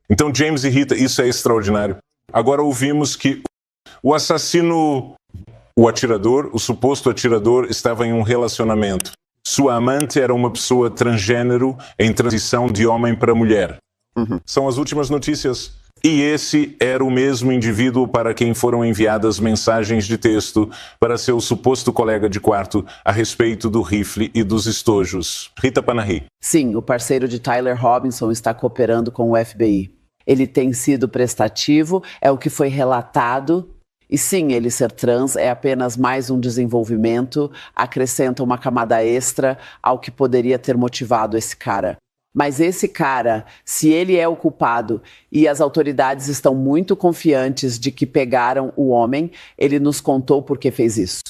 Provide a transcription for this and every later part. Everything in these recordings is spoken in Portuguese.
Então, James e Rita, isso é extraordinário. Agora ouvimos que o assassino, o atirador, o suposto atirador, estava em um relacionamento. Sua amante era uma pessoa transgênero em transição de homem para mulher. São as últimas notícias. E esse era o mesmo indivíduo para quem foram enviadas mensagens de texto para seu suposto colega de quarto a respeito do rifle e dos estojos. Rita Panahi. Sim, o parceiro de Tyler Robinson está cooperando com o FBI. Ele tem sido prestativo, é o que foi relatado. E sim, ele ser trans é apenas mais um desenvolvimento, acrescenta uma camada extra ao que poderia ter motivado esse cara. Mas esse cara, se ele é o culpado e as autoridades estão muito confiantes de que pegaram o homem, ele nos contou por que fez isso.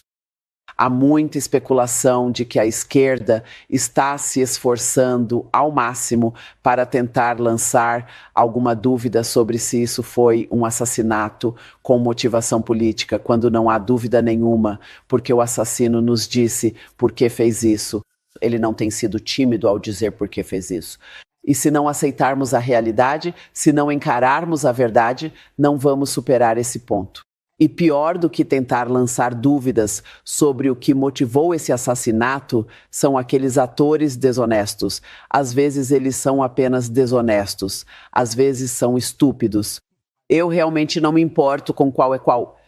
Há muita especulação de que a esquerda está se esforçando ao máximo para tentar lançar alguma dúvida sobre se isso foi um assassinato com motivação política, quando não há dúvida nenhuma, porque o assassino nos disse por que fez isso. Ele não tem sido tímido ao dizer por que fez isso. E se não aceitarmos a realidade, se não encararmos a verdade, não vamos superar esse ponto. E pior do que tentar lançar dúvidas sobre o que motivou esse assassinato são aqueles atores desonestos. Às vezes eles são apenas desonestos, às vezes são estúpidos. Eu realmente não me importo com qual é qual.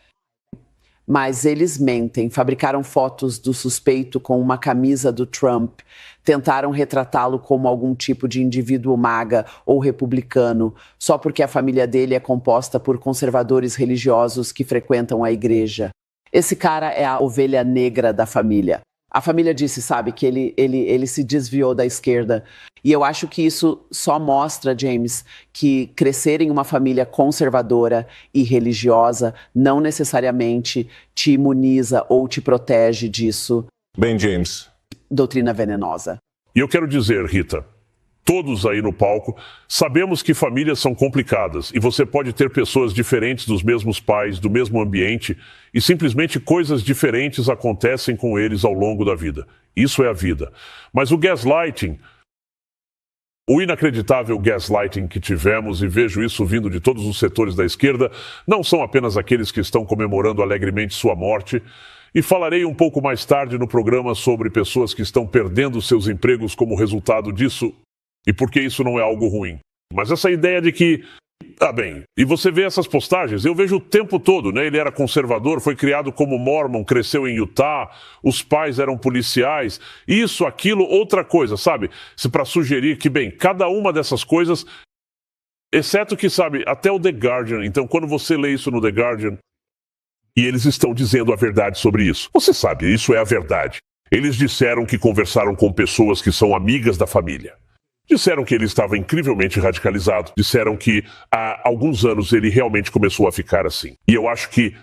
Mas eles mentem, fabricaram fotos do suspeito com uma camisa do Trump, tentaram retratá-lo como algum tipo de indivíduo maga ou republicano, só porque a família dele é composta por conservadores religiosos que frequentam a igreja. Esse cara é a ovelha negra da família. A família disse, sabe, que ele se desviou da esquerda. E eu acho que isso só mostra, James, que crescer em uma família conservadora e religiosa não necessariamente te imuniza ou te protege disso. Bem, James. Doutrina venenosa. E eu quero dizer, Rita, todos aí no palco, sabemos que famílias são complicadas e você pode ter pessoas diferentes dos mesmos pais, do mesmo ambiente e simplesmente coisas diferentes acontecem com eles ao longo da vida. Isso é a vida. Mas o gaslighting, o inacreditável gaslighting que tivemos, e vejo isso vindo de todos os setores da esquerda, não são apenas aqueles que estão comemorando alegremente sua morte. E falarei um pouco mais tarde no programa sobre pessoas que estão perdendo seus empregos como resultado disso e por que isso não é algo ruim. Mas essa ideia de que, e você vê essas postagens, eu vejo o tempo todo, né? Ele era conservador, foi criado como mormon, cresceu em Utah, os pais eram policiais, isso, aquilo, outra coisa, sabe? Para sugerir que, cada uma dessas coisas, exceto que, até o The Guardian, então quando você lê isso no The Guardian, e eles estão dizendo a verdade sobre isso. Você sabe, isso é a verdade. Eles disseram que conversaram com pessoas que são amigas da família. Disseram que ele estava incrivelmente radicalizado. Disseram que há alguns anos ele realmente começou a ficar assim. E eu acho que,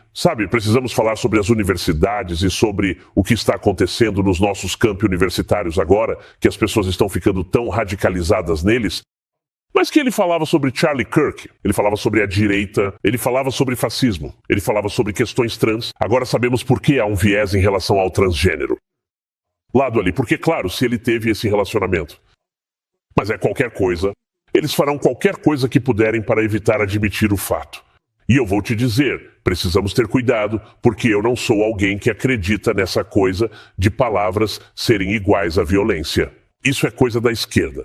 precisamos falar sobre as universidades e sobre o que está acontecendo nos nossos campi universitários agora, que as pessoas estão ficando tão radicalizadas neles. Mas que ele falava sobre Charlie Kirk, ele falava sobre a direita, ele falava sobre fascismo, ele falava sobre questões trans. Agora sabemos por que há um viés em relação ao transgênero. Lado ali, porque claro, se ele teve esse relacionamento. Mas é qualquer coisa, eles farão qualquer coisa que puderem para evitar admitir o fato. E eu vou te dizer, precisamos ter cuidado, porque eu não sou alguém que acredita nessa coisa de palavras serem iguais à violência. Isso é coisa da esquerda.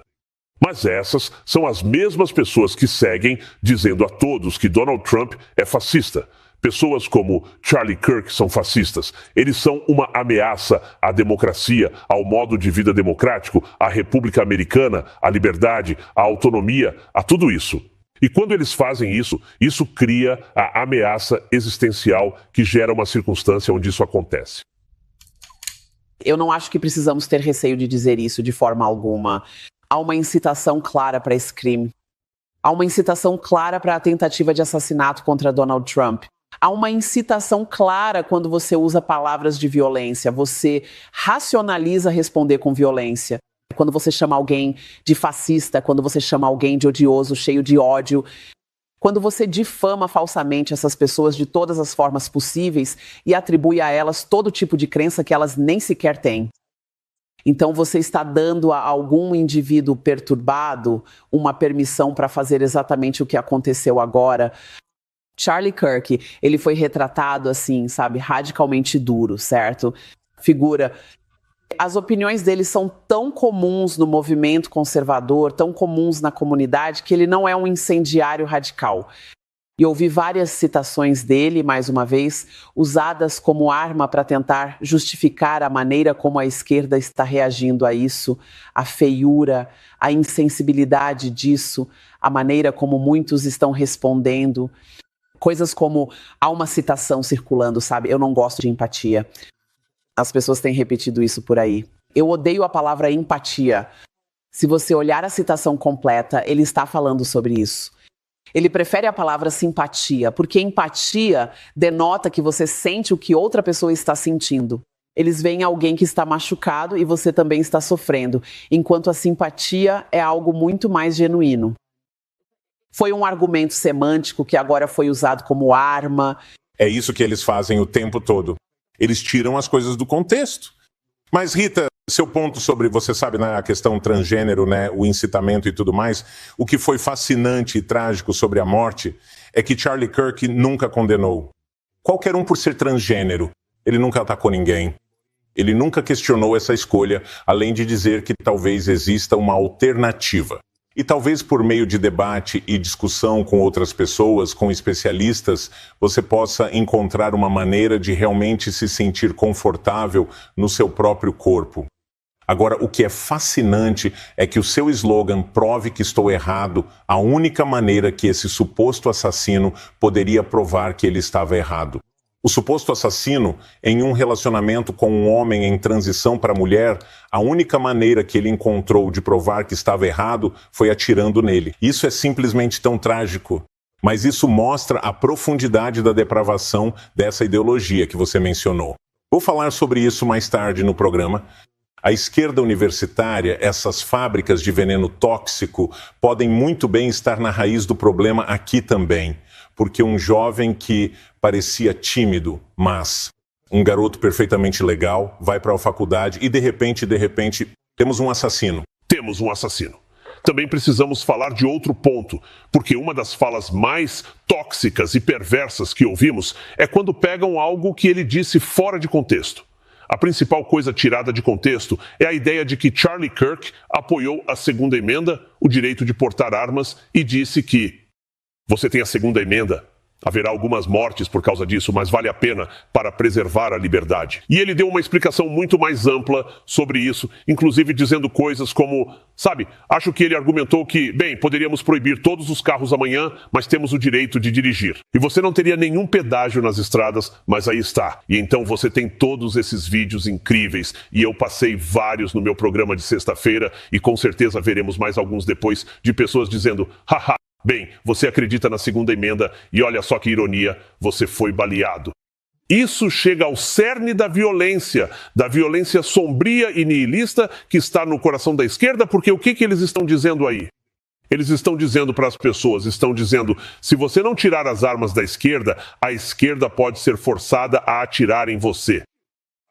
Mas essas são as mesmas pessoas que seguem dizendo a todos que Donald Trump é fascista. Pessoas como Charlie Kirk são fascistas. Eles são uma ameaça à democracia, ao modo de vida democrático, à República Americana, à liberdade, à autonomia, a tudo isso. E quando eles fazem isso, isso cria a ameaça existencial que gera uma circunstância onde isso acontece. Eu não acho que precisamos ter receio de dizer isso de forma alguma. Há uma incitação clara para esse crime. Há uma incitação clara para a tentativa de assassinato contra Donald Trump. Há uma incitação clara quando você usa palavras de violência. Você racionaliza responder com violência. Quando você chama alguém de fascista, quando você chama alguém de odioso, cheio de ódio. Quando você difama falsamente essas pessoas de todas as formas possíveis e atribui a elas todo tipo de crença que elas nem sequer têm. Então você está dando a algum indivíduo perturbado uma permissão para fazer exatamente o que aconteceu agora. Charlie Kirk, ele foi retratado assim, sabe, radicalmente duro, certo? Figura. As opiniões dele são tão comuns no movimento conservador, tão comuns na comunidade, que ele não é um incendiário radical. E ouvi várias citações dele, mais uma vez, usadas como arma para tentar justificar a maneira como a esquerda está reagindo a isso, a feiura, a insensibilidade disso, a maneira como muitos estão respondendo. Coisas como, há uma citação circulando, sabe? Eu não gosto de empatia. As pessoas têm repetido isso por aí. Eu odeio a palavra empatia. Se você olhar a citação completa, ele está falando sobre isso. Ele prefere a palavra simpatia, porque empatia denota que você sente o que outra pessoa está sentindo. Eles veem alguém que está machucado e você também está sofrendo, enquanto a simpatia é algo muito mais genuíno. Foi um argumento semântico que agora foi usado como arma. É isso que eles fazem o tempo todo. Eles tiram as coisas do contexto. Mas, Rita, seu ponto sobre, você sabe, né, a questão transgênero, né, o incitamento e tudo mais, o que foi fascinante e trágico sobre a morte é que Charlie Kirk nunca condenou. Qualquer um por ser transgênero, ele nunca atacou ninguém. Ele nunca questionou essa escolha, além de dizer que talvez exista uma alternativa. E talvez por meio de debate e discussão com outras pessoas, com especialistas, você possa encontrar uma maneira de realmente se sentir confortável no seu próprio corpo. Agora, o que é fascinante é que o seu slogan "Prove que estou errado", a única maneira que esse suposto assassino poderia provar que ele estava errado. O suposto assassino, em um relacionamento com um homem em transição para mulher, a única maneira que ele encontrou de provar que estava errado foi atirando nele. Isso é simplesmente tão trágico. Mas isso mostra a profundidade da depravação dessa ideologia que você mencionou. Vou falar sobre isso mais tarde no programa. A esquerda universitária, essas fábricas de veneno tóxico, podem muito bem estar na raiz do problema aqui também. Porque um jovem que parecia tímido, mas um garoto perfeitamente legal, vai para a faculdade e de repente, temos um assassino. Temos um assassino. Também precisamos falar de outro ponto, porque uma das falas mais tóxicas e perversas que ouvimos é quando pegam algo que ele disse fora de contexto. A principal coisa tirada de contexto é a ideia de que Charlie Kirk apoiou a segunda emenda, o direito de portar armas, e disse que você tem a segunda emenda, haverá algumas mortes por causa disso, mas vale a pena para preservar a liberdade. E ele deu uma explicação muito mais ampla sobre isso, inclusive dizendo coisas como, acho que ele argumentou que, poderíamos proibir todos os carros amanhã, mas temos o direito de dirigir. E você não teria nenhum pedágio nas estradas, mas aí está. E então você tem todos esses vídeos incríveis, e eu passei vários no meu programa de sexta-feira, e com certeza veremos mais alguns depois, de pessoas dizendo, haha, você acredita na segunda emenda e olha só que ironia, você foi baleado. Isso chega ao cerne da violência sombria e nihilista que está no coração da esquerda, porque o que eles estão dizendo aí? Eles estão dizendo para as pessoas, se você não tirar as armas da esquerda, a esquerda pode ser forçada a atirar em você.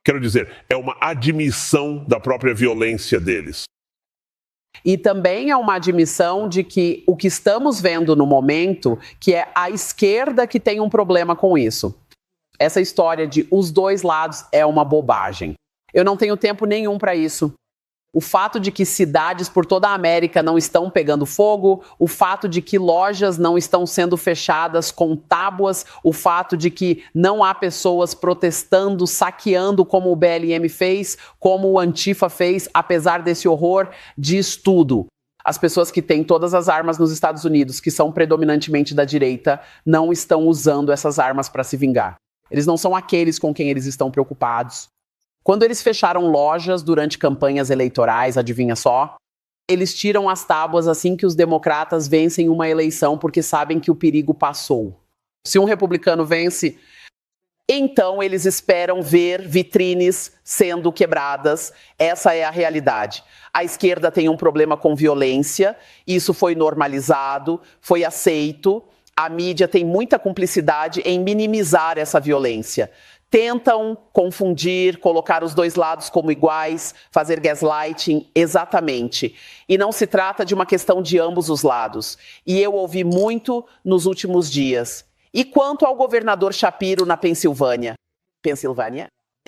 Quero dizer, é uma admissão da própria violência deles. E também é uma admissão de que o que estamos vendo no momento, que é a esquerda que tem um problema com isso. Essa história de os dois lados é uma bobagem. Eu não tenho tempo nenhum para isso. O fato de que cidades por toda a América não estão pegando fogo, o fato de que lojas não estão sendo fechadas com tábuas, o fato de que não há pessoas protestando, saqueando como o BLM fez, como o Antifa fez, apesar desse horror, diz tudo. As pessoas que têm todas as armas nos Estados Unidos, que são predominantemente da direita, não estão usando essas armas para se vingar. Eles não são aqueles com quem eles estão preocupados. Quando eles fecharam lojas durante campanhas eleitorais, adivinha só? Eles tiram as tábuas assim que os democratas vencem uma eleição porque sabem que o perigo passou. Se um republicano vence, então eles esperam ver vitrines sendo quebradas. Essa é a realidade. A esquerda tem um problema com violência, isso foi normalizado, foi aceito. A mídia tem muita cumplicidade em minimizar essa violência. Tentam confundir, colocar os dois lados como iguais, fazer gaslighting, exatamente. E não se trata de uma questão de ambos os lados. E eu ouvi muito nos últimos dias. E quanto ao governador Shapiro na Pensilvânia?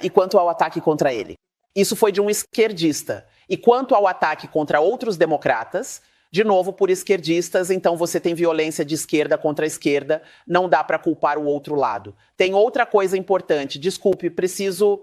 E quanto ao ataque contra ele? Isso foi de um esquerdista. E quanto ao ataque contra outros democratas, de novo por esquerdistas, então você tem violência de esquerda contra a esquerda, não dá para culpar o outro lado. Tem outra coisa importante, desculpe, preciso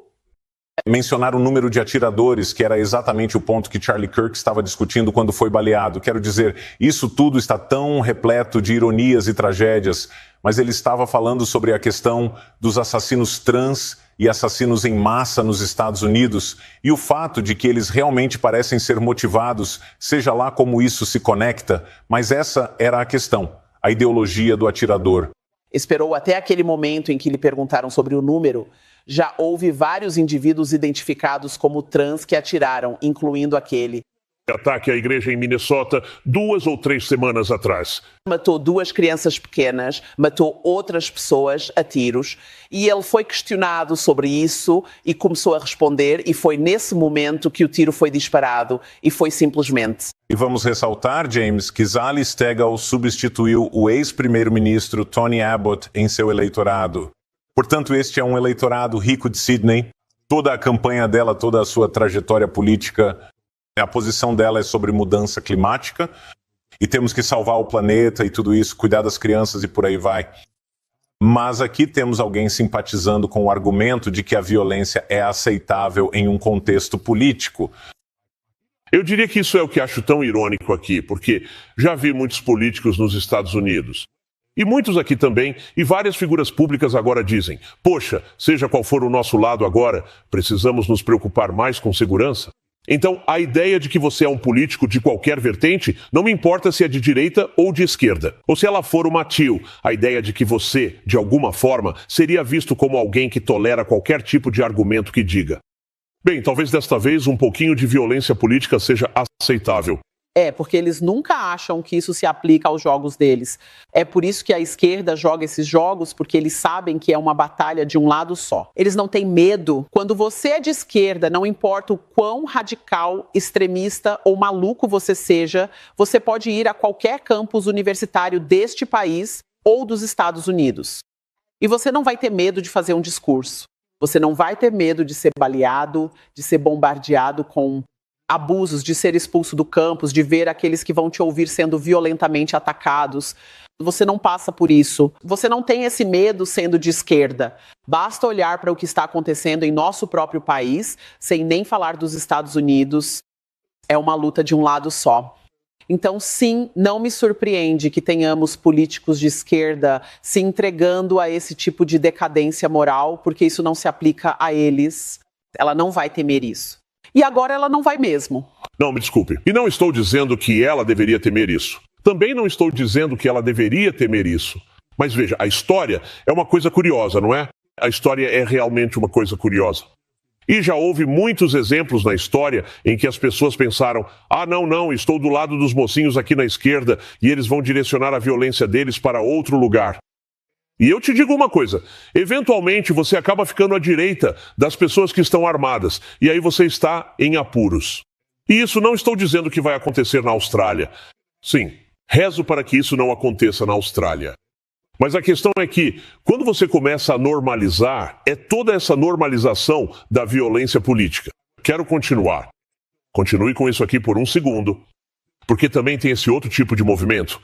mencionar o número de atiradores, que era exatamente o ponto que Charlie Kirk estava discutindo quando foi baleado. Quero dizer, isso tudo está tão repleto de ironias e tragédias, mas ele estava falando sobre a questão dos assassinos trans e assassinos em massa nos Estados Unidos e o fato de que eles realmente parecem ser motivados, seja lá como isso se conecta, mas essa era a questão, a ideologia do atirador. Esperou até aquele momento em que lhe perguntaram sobre o número. Já houve vários indivíduos identificados como trans que atiraram, incluindo aquele. Ataque à igreja em Minnesota 2 ou 3 semanas atrás. Matou 2 crianças pequenas, matou outras pessoas a tiros e ele foi questionado sobre isso e começou a responder e foi nesse momento que o tiro foi disparado e foi simplesmente. E vamos ressaltar, James, que Zali Steggall substituiu o ex-primeiro-ministro Tony Abbott em seu eleitorado. Portanto, este é um eleitorado rico de Sydney. Toda a campanha dela, toda a sua trajetória política, a posição dela é sobre mudança climática e temos que salvar o planeta e tudo isso, cuidar das crianças e por aí vai. Mas aqui temos alguém simpatizando com o argumento de que a violência é aceitável em um contexto político. Eu diria que isso é o que acho tão irônico aqui, porque já vi muitos políticos nos Estados Unidos. E muitos aqui também, e várias figuras públicas agora dizem, poxa, seja qual for o nosso lado agora, precisamos nos preocupar mais com segurança. Então, a ideia de que você é um político de qualquer vertente, não me importa se é de direita ou de esquerda, ou se ela for uma tio, a ideia de que você, de alguma forma, seria visto como alguém que tolera qualquer tipo de argumento que diga. Bem, talvez desta vez um pouquinho de violência política seja aceitável. Porque eles nunca acham que isso se aplica aos jogos deles. É por isso que a esquerda joga esses jogos, porque eles sabem que é uma batalha de um lado só. Eles não têm medo. Quando você é de esquerda, não importa o quão radical, extremista ou maluco você seja, você pode ir a qualquer campus universitário deste país ou dos Estados Unidos. E você não vai ter medo de fazer um discurso. Você não vai ter medo de ser baleado, de ser bombardeado com abusos, de ser expulso do campus, de ver aqueles que vão te ouvir sendo violentamente atacados. Você não passa por isso. Você não tem esse medo sendo de esquerda. Basta olhar para o que está acontecendo em nosso próprio país, sem nem falar dos Estados Unidos. É uma luta de um lado só. Então, sim, não me surpreende que tenhamos políticos de esquerda se entregando a esse tipo de decadência moral, porque isso não se aplica a eles. Ela não vai temer isso. E agora ela não vai mesmo. Não, me desculpe. E não estou dizendo que ela deveria temer isso. Também não estou dizendo que ela deveria temer isso. Mas veja, a história é uma coisa curiosa, não é? A história é realmente uma coisa curiosa. E já houve muitos exemplos na história em que as pessoas pensaram, não, estou do lado dos mocinhos aqui na esquerda e eles vão direcionar a violência deles para outro lugar. E eu te digo uma coisa, eventualmente você acaba ficando à direita das pessoas que estão armadas, e aí você está em apuros. E isso não estou dizendo que vai acontecer na Austrália. Sim, rezo para que isso não aconteça na Austrália. Mas a questão é que, quando você começa a normalizar, é toda essa normalização da violência política. Quero continuar. Continue com isso aqui por um segundo, porque também tem esse outro tipo de movimento,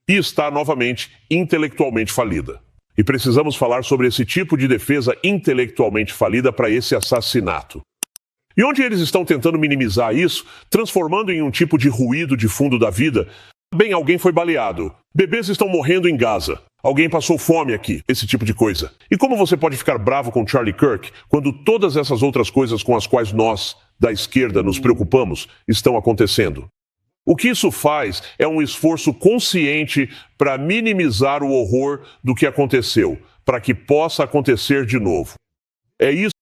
e está novamente intelectualmente falida. E precisamos falar sobre esse tipo de defesa intelectualmente falida para esse assassinato. E onde eles estão tentando minimizar isso, transformando em um tipo de ruído de fundo da vida. Bem, alguém foi baleado. Bebês estão morrendo em Gaza. Alguém passou fome aqui, esse tipo de coisa. E como você pode ficar bravo com Charlie Kirk quando todas essas outras coisas com as quais nós, da esquerda, nos preocupamos, estão acontecendo? O que isso faz é um esforço consciente para minimizar o horror do que aconteceu, para que possa acontecer de novo. É isso